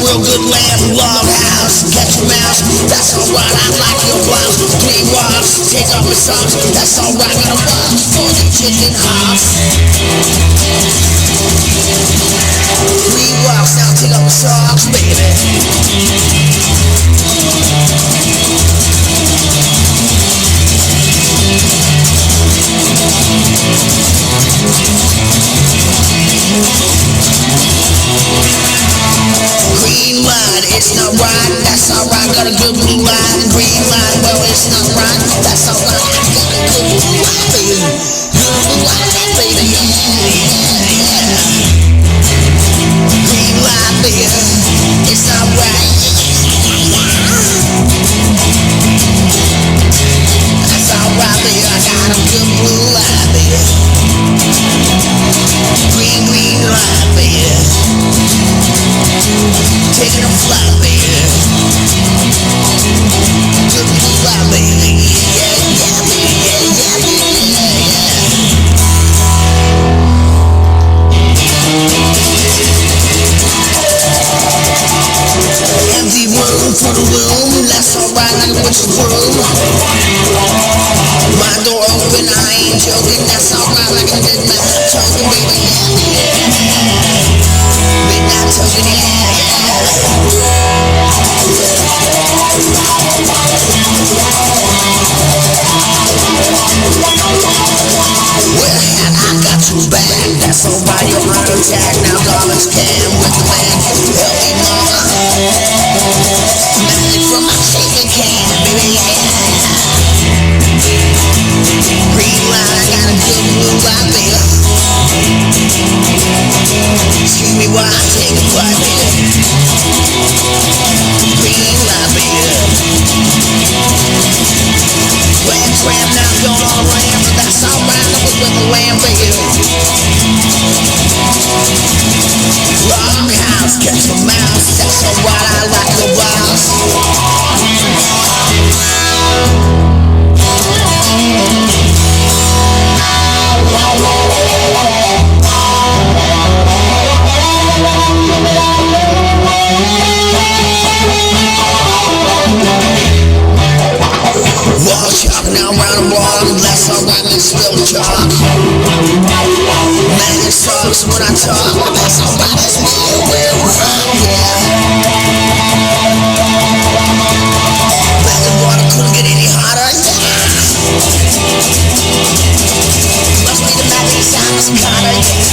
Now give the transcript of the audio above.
real good lamb, log house, catch a mouse, that's alright, I like your blouse. Clean walks, take off your socks, that's alright, got a box for the chicken house. Clean walks, now take off your socks, baby. Green line, it's not right, that's alright, got a good blue line. Green line, well it's not right, that's alright, I got a good blue line, baby. Good blue line, baby, yeah. Green line, baby, it's not right. That's alright, baby, I got a good blue line, baby. Green line, baby. Taking a flight, baby. Good blue line, baby. Yeah, baby, yeah. Empty room for the room, that's alright, like a witch's broom. My door open, I ain't joking, that's alright, like a midnight token, baby, yeah. Midnight token, yeah. Well, I got you back, that's alright, you're under attack. Now dollars can with the man, help me mama. Magic from my shaking can, baby, yeah. Green line, I got a good blue line, baby. Excuse me while I take a flight, baby. Green line, baby. Red tram, now I'm going all around, but that's alright, I was with the lamb, baby. Long house, catch a mouse, that's alright, I like your blouse. Wall chalk, now round and wall, that's alright, let's spill the chalk. Magic sucks when I talk, that's alright, let's real rock, yeah. Magic water couldn't get any hotter, yeah. Must be the magic sounds, Connor, yeah.